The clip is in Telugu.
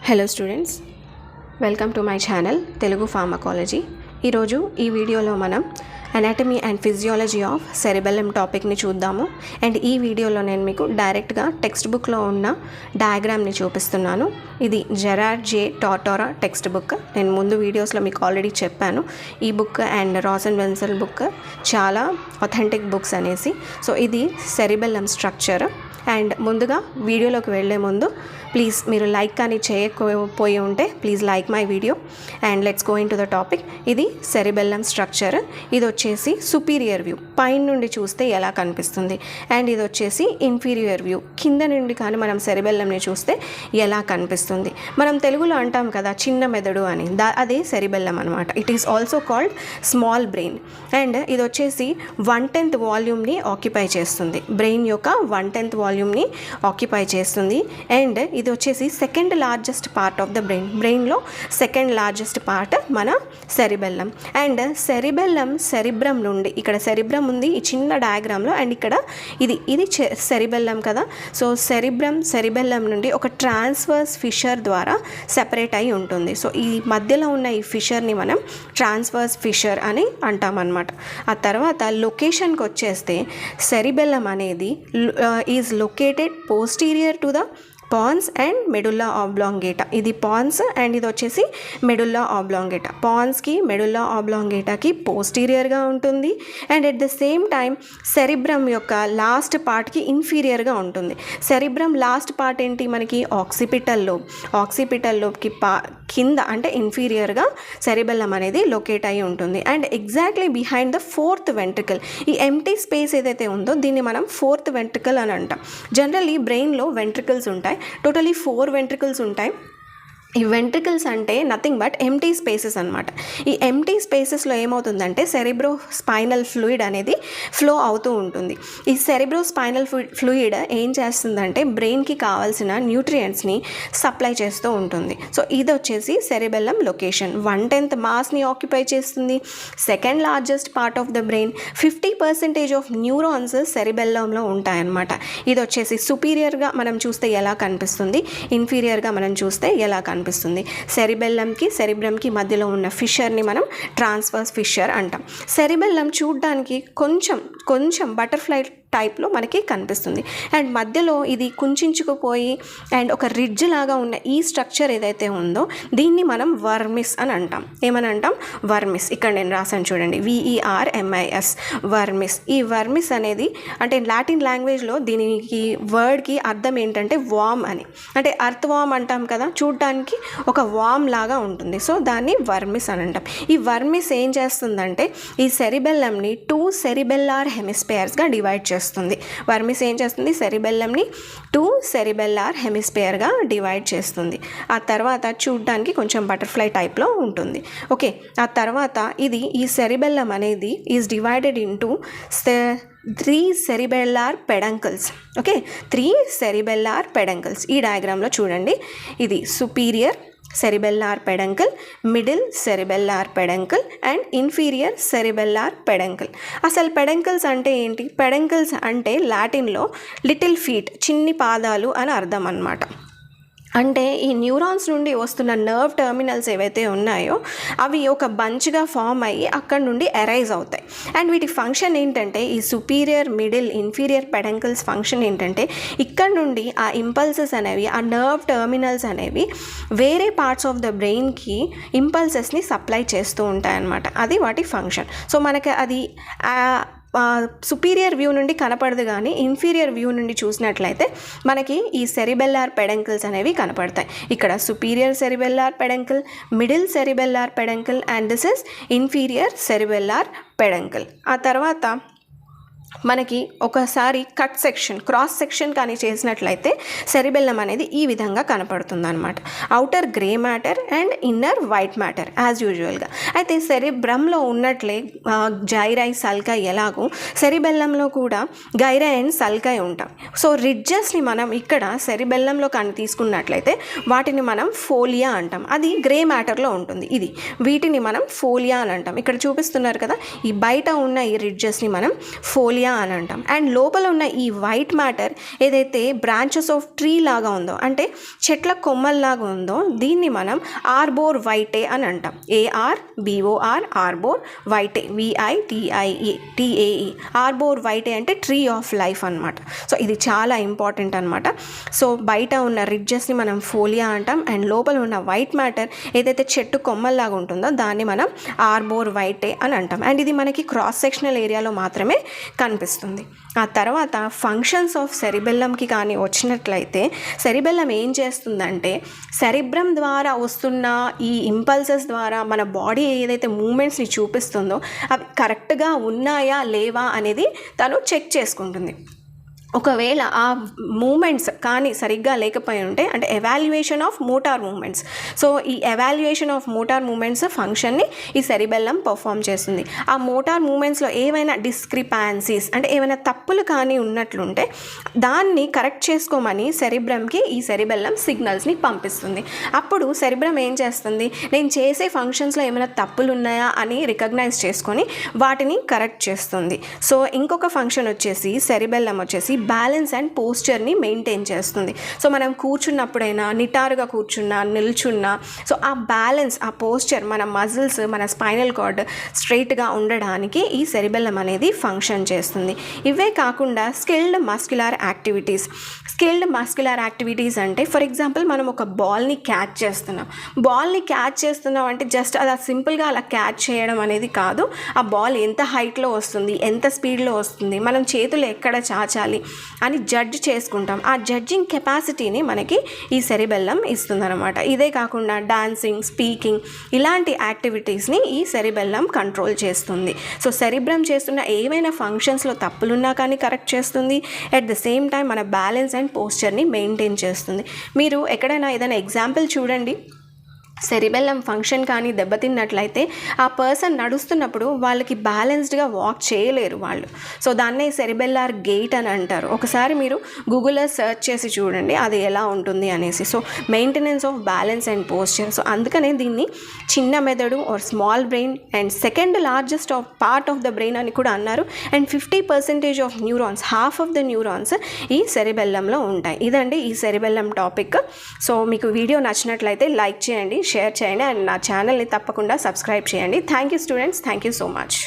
Hello students, welcome to my channel Telugu pharmacology. ఈరోజు ఈ వీడియోలో మనం anatomy and physiology of cerebellum టాపిక్ని చూద్దాము. అండ్ ఈ వీడియోలో నేను మీకు డైరెక్ట్గా టెక్స్ట్ బుక్లో ఉన్న డయాగ్రామ్ని చూపిస్తున్నాను. ఇది Gerard J Tortora text book. నేను ముందు వీడియోస్లో మీకు ఆల్రెడీ చెప్పాను, ఈ బుక్ అండ్ రాస్ అండ్ వెన్సెల్ బుక్ చాలా అథెంటిక్ బుక్స్ అనేసి. సో ఇది సెరిబెల్లం స్ట్రక్చర్. అండ్ ముందుగా వీడియోలోకి వెళ్ళే ముందు ప్లీజ్ మీరు లైక్ కానీ చేయకపోయి ఉంటే please like my video and let's go in to the topic. ఇది సెరిబెల్లం స్ట్రక్చర్. ఇది వచ్చేసి సుపీరియర్ వ్యూ, పైన నుండి చూస్తే ఎలా కనిపిస్తుంది. అండ్ ఇది వచ్చేసి ఇన్ఫీరియర్ వ్యూ, కింద నుండి కానీ మనం సెరిబెల్లంని చూస్తే ఎలా కనిపిస్తుంది. మనం తెలుగులో అంటాం కదా చిన్న మెదడు అని, అదే సెరిబెల్లం అనమాట. It is also called small brain. And ఇది వచ్చేసి 1/10 వాల్యూమ్ని ఆక్యుపై చేస్తుంది. బ్రెయిన్ యొక్క 1/10 వాల్యూమ్ని ఆక్యుపై చేస్తుంది. అండ్ ఇది వచ్చేసి second largest part of the brain. బ్రెయిన్లో సెకండ్ లార్జెస్ట్ పార్ట్ మన సెరిబెల్లం. అండ్ సెరిబ్రమ్ నుండి, ఇక్కడ సెరిబ్రమ్ ఉంది ఈ చిన్న డయాగ్రామ్లో, అండ్ ఇక్కడ ఇది సెరిబెల్లం కదా. సో సెరిబెల్లం నుండి ఒక ట్రాన్స్వర్స్ ఫిషర్ ద్వారా సెపరేట్ అయి ఉంటుంది. సో ఈ మధ్యలో ఉన్న ఈ ఫిషర్ని మనం ట్రాన్స్వర్స్ ఫిషర్ అని అంటామన్నమాట. ఆ తర్వాత లొకేషన్కి వచ్చేస్తే సెరిబెల్లం అనేది is located posterior to the pons and medulla oblongata. ఇది పాన్స్ అండ్ ఇది వచ్చేసి మెడుల్లా ఆబ్లాంగేటా. పాన్స్కి మెడుల్లా ఆబ్లాంగేటాకి పోస్టీరియర్గా ఉంటుంది. And at the same time cerebrum యొక్క లాస్ట్ పార్ట్కి ఇన్ఫీరియర్గా ఉంటుంది. సెరిబ్రమ్ లాస్ట్ పార్ట్ ఏంటి మనకి ఆక్సిపిటల్ లోబ్. ఆక్సిపిటల్ లోబ్కి కింద అంటే ఇన్ఫీరియర్గా సెరిబెల్లం అనేది లొకేట్ అయి ఉంటుంది. And exactly behind the 4th ventricle, ఈ ఎంప్టీ స్పేస్ ఏదైతే ఉందో దీన్ని మనం 4th వెంట్రికల్ అని అంటాం. జనరల్లీ బ్రెయిన్లో వెంట్రికల్స్ ఉంటాయి, టోటలీ 4 వెంట్రికల్స్ ఉంటాయి. ఈ వెంట్రికల్స్ అంటే నథింగ్ బట్ ఎంప్టీ స్పేసెస్ అనమాట. ఈ ఎంప్టీ స్పేసెస్లో ఏమవుతుందంటే సెరిబ్రో స్పైనల్ ఫ్లూయిడ్ అనేది ఫ్లో అవుతూ ఉంటుంది. ఈ సెరిబ్రో స్పైనల్ ఫ్లూయిడ్ ఏం చేస్తుందంటే బ్రెయిన్కి కావాల్సిన న్యూట్రియంట్స్ని సప్లై చేస్తూ ఉంటుంది. సో ఇది వచ్చేసి సెరిబెల్లం లొకేషన్. 1/10 మాస్ని ఆక్యుపై చేస్తుంది. Second largest part of the brain. 50% of neurons సెరిబెల్లంలో ఉంటాయన్నమాట. ఇది వచ్చేసి సుపీరియర్గా మనం చూస్తే ఎలా కనిపిస్తుంది, ఇన్ఫీరియర్గా మనం చూస్తే ఎలా కనిపిస్తుంది. సెరిబ్రమ్కి మధ్యలో ఉన్న ఫిషర్ని మనం ట్రాన్స్వర్స్ ఫిషర్ అంటాం. సెరిబెల్లం చూడడానికి కొంచెం బటర్ఫ్లై టైప్లో మనకి కనిపిస్తుంది. అండ్ మధ్యలో ఇది కుంచుకుపోయి అండ్ ఒక రిడ్జ్ లాగా ఉన్న ఈ స్ట్రక్చర్ ఏదైతే ఉందో దీన్ని మనం వర్మిస్ అని అంటాం. ఏమని అంటాం? వర్మిస్. ఇక్కడ నేను రాసాను చూడండి, VERMIS, వర్మిస్. ఈ వర్మిస్ అనేది అంటే లాటిన్ లాంగ్వేజ్లో దీనికి వర్డ్కి అర్థం ఏంటంటే వామ్ అని. అంటే అర్త్ వామ్ అంటాం కదా, చూడటానికి ఒక వామ్ లాగా ఉంటుంది. సో దాన్ని వర్మిస్ అని అంటాం. ఈ వర్మిస్ ఏం చేస్తుందంటే ఈ సెరిబెల్లంని 2 సెరిబెల్లార్ హెమిస్పియర్స్గా డివైడ్ చేస్తుంది. వర్మిస్ ఏం చేస్తుంది? సెరిబెల్లంని 2 సెరిబెల్లార్ హెమిస్పియర్గా డివైడ్ చేస్తుంది. ఆ తర్వాత చూడడానికి కొంచెం బటర్ఫ్లై టైప్లో ఉంటుంది. ఓకే, ఆ తర్వాత ఈ సెరిబెల్లం అనేది is divided into 3 cerebellar peduncles. Okay, 3 cerebellar peduncles. ఈ డయాగ్రామ్లో చూడండి, ఇది superior cerebellar peduncle, middle cerebellar peduncle and inferior cerebellar peduncle. అసలు పెడంకల్స్ అంటే ఏంటి? పెడంకల్స్ అంటే లాటిన్లో లిటిల్ ఫీట్, చిన్ని పాదాలు అని అర్థం అన్నమాట. అంటే ఈ న్యూరాన్స్ నుండి వస్తున్న నర్వ్ టర్మినల్స్ ఏవైతే ఉన్నాయో అవి ఒక బంచ్గా ఫామ్ అయ్యి అక్కడ నుండి అరైజ్ అవుతాయి. అండ్ వీటి ఫంక్షన్ ఏంటంటే ఈ సుపీరియర్, మిడిల్, ఇన్ఫీరియర్ పెడంకల్స్ ఫంక్షన్ ఏంటంటే ఇక్కడ నుండి ఆ ఇంపల్సెస్ అనేవి, ఆ నర్వ్ టర్మినల్స్ అనేవి వేరే పార్ట్స్ ఆఫ్ ద బ్రెయిన్కి ఇంపల్సెస్ని సప్లై చేస్తూ ఉంటాయన్నమాట. అది వాటి ఫంక్షన్. సో మనకి అది సుపీరియర్ వ్యూ నుండి కనపడదు, కానీ ఇన్ఫీరియర్ వ్యూ నుండి చూసినట్లయితే మనకి ఈ సెరిబెల్లార్ పెడంకల్స్ అనేవి కనపడతాయి. ఇక్కడ superior cerebellar peduncle, middle cerebellar peduncle and this is inferior cerebellar peduncle. ఆ తర్వాత మనకి ఒకసారి క్రాస్ సెక్షన్ కానీ చేసినట్లయితే సెరిబెల్లం అనేది ఈ విధంగా కనపడుతుంది అనమాట. Outer grey matter and inner white matter as యూజువల్గా. అయితే సెరిబ్రమ్లో ఉన్నట్లే గైరై, సల్కై ఎలాగో సెరిబెల్లంలో కూడా గైరై అండ్ సల్కై ఉంటాం. సో రిడ్జెస్ని మనం ఇక్కడ సెరిబెల్లంలో కానీ తీసుకున్నట్లయితే వాటిని మనం ఫోలియా అంటాం. అది గ్రే మ్యాటర్లో ఉంటుంది. వీటిని మనం ఫోలియా అని అంటాం. ఇక్కడ చూపిస్తున్నారు కదా, ఈ బయట ఉన్న ఈ రిడ్జెస్ని మనం ఫోలియా ఫోలియా అని అంటాం. అండ్ లోపల ఉన్న ఈ వైట్ మ్యాటర్ ఏదైతే బ్రాంచెస్ ఆఫ్ ట్రీ లాగా ఉందో, అంటే చెట్ల కొమ్మల్లాగా ఉందో, దీన్ని మనం ఆర్బోర్ వైటే అని అంటాం. ARBOR ఆర్బోర్ వైటే, VITIE ఆర్బోర్ వైటే అంటే ట్రీ ఆఫ్ లైఫ్ అనమాట. సో ఇది చాలా ఇంపార్టెంట్ అనమాట. సో బయట ఉన్న రిడ్జెస్ని మనం ఫోలియా అంటాం. అండ్ లోపల ఉన్న వైట్ మ్యాటర్ ఏదైతే చెట్టు కొమ్మల్లాగా ఉంటుందో దాన్ని మనం ఆర్బోర్ వైటే అని అంటాం. అండ్ ఇది మనకి క్రాస్ సెక్షనల్ ఏరియాలో మాత్రమే కనిపిస్తుంది. ఆ తర్వాత ఫంక్షన్స్ ఆఫ్ సెరిబెల్లంకి కానీ వచ్చినట్లయితే, సెరిబెల్లం ఏం చేస్తుందంటే సెరిబ్రమ్ ద్వారా వస్తున్న ఈ ఇంపల్సెస్ ద్వారా మన బాడీ ఏదైతే మూమెంట్స్ని చూపిస్తుందో అవి కరెక్ట్గా ఉన్నాయా లేవా అనేది తను చెక్ చేసుకుంటుంది. ఒకవేళ ఆ మూమెంట్స్ కానీ సరిగ్గా లేకపోయి ఉంటే, అంటే evaluation of motor movements, so ఈ ఎవాల్యుయేషన్ ఆఫ్ మోటార్ మూమెంట్స్ ఫంక్షన్ని ఈ సెరిబెల్లం పర్ఫామ్ చేస్తుంది. ఆ మోటార్ మూమెంట్స్లో ఏవైనా డిస్క్రిపాన్సీస్, అంటే ఏమైనా తప్పులు కానీ ఉన్నట్లుంటే దాన్ని కరెక్ట్ చేసుకోమని సెరిబ్రమ్కి ఈ సెరిబెల్లం సిగ్నల్స్ని పంపిస్తుంది. అప్పుడు సెరిబ్రమ్ ఏం చేస్తుంది, నేను చేసే ఫంక్షన్స్లో ఏమైనా తప్పులు ఉన్నాయా అని రికగ్నైజ్ చేసుకొని వాటిని కరెక్ట్ చేస్తుంది. సో ఇంకొక ఫంక్షన్ వచ్చేసి సెరిబెల్లం వచ్చేసి బ్యాలెన్స్ అండ్ పోస్చర్ని మెయింటైన్ చేస్తుంది. సో మనం కూర్చున్నప్పుడైనా నిటారుగా కూర్చున్నా, నిల్చున్నా, సో ఆ బ్యాలెన్స్, ఆ పోస్చర్, మన మజిల్స్, మన స్పైనల్ కార్డ్ స్ట్రైట్గా ఉండడానికి ఈ సెరిబెల్లం అనేది ఫంక్షన్ చేస్తుంది. ఇవే కాకుండా స్కిల్డ్ మస్క్యులర్ యాక్టివిటీస్ అంటే, ఫర్ ఎగ్జాంపుల్ మనం ఒక బాల్ని క్యాచ్ చేస్తున్నాం అంటే జస్ట్ అలా సింపుల్గా అలా క్యాచ్ చేయడం అనేది కాదు. ఆ బాల్ ఎంత హైట్లో వస్తుంది, ఎంత స్పీడ్లో వస్తుంది, మనం చేతులు ఎక్కడ చాచాలి అని జడ్జ్ చేసుకుంటాం. ఆ జడ్జింగ్ కెపాసిటీని మనకి ఈ సెరిబెల్లం ఇస్తుందన్నమాట. ఇదే కాకుండా డాన్సింగ్, స్పీకింగ్ ఇలాంటి యాక్టివిటీస్ని ఈ సెరిబెల్లం కంట్రోల్ చేస్తుంది. సో సెరిబ్రమ్ చేస్తున్న ఏవైనా ఫంక్షన్స్లో తప్పులున్నా కానీ కరెక్ట్ చేస్తుంది. అట్ ద సేమ్ టైం మన బ్యాలెన్స్ అండ్ పోస్చర్ని మెయింటైన్ చేస్తుంది. మీరు ఎక్కడైనా ఏదైనా ఎగ్జాంపుల్ చూడండి, సెరిబెల్లం ఫంక్షన్ కానీ దెబ్బతిన్నట్లయితే ఆ పర్సన్ నడుస్తున్నప్పుడు వాళ్ళకి బ్యాలెన్స్డ్గా వాక్ చేయలేరు వాళ్ళు. సో దాన్నే సెరిబెల్లార్ గెయిట్ అని అంటారు. ఒకసారి మీరు గూగుల్లో సెర్చ్ చేసి చూడండి అది ఎలా ఉంటుంది అనేసి. So maintenance of balance and posture. So అందుకనే దీన్ని చిన్న మెదడు or small brain and second largest part of the brain అని కూడా అన్నారు. And 50% of neurons, half of the neurons ఈ సెరిబెల్లంలో ఉంటాయి. ఇదండి ఈ సెరిబెల్లం టాపిక్. సో మీకు వీడియో నచ్చినట్లయితే లైక్ చేయండి, షేర్ చేయండి అండ్ నా ఛానల్ని తప్పకుండా సబ్స్క్రైబ్ చేయండి. Thank you students, thank you so much.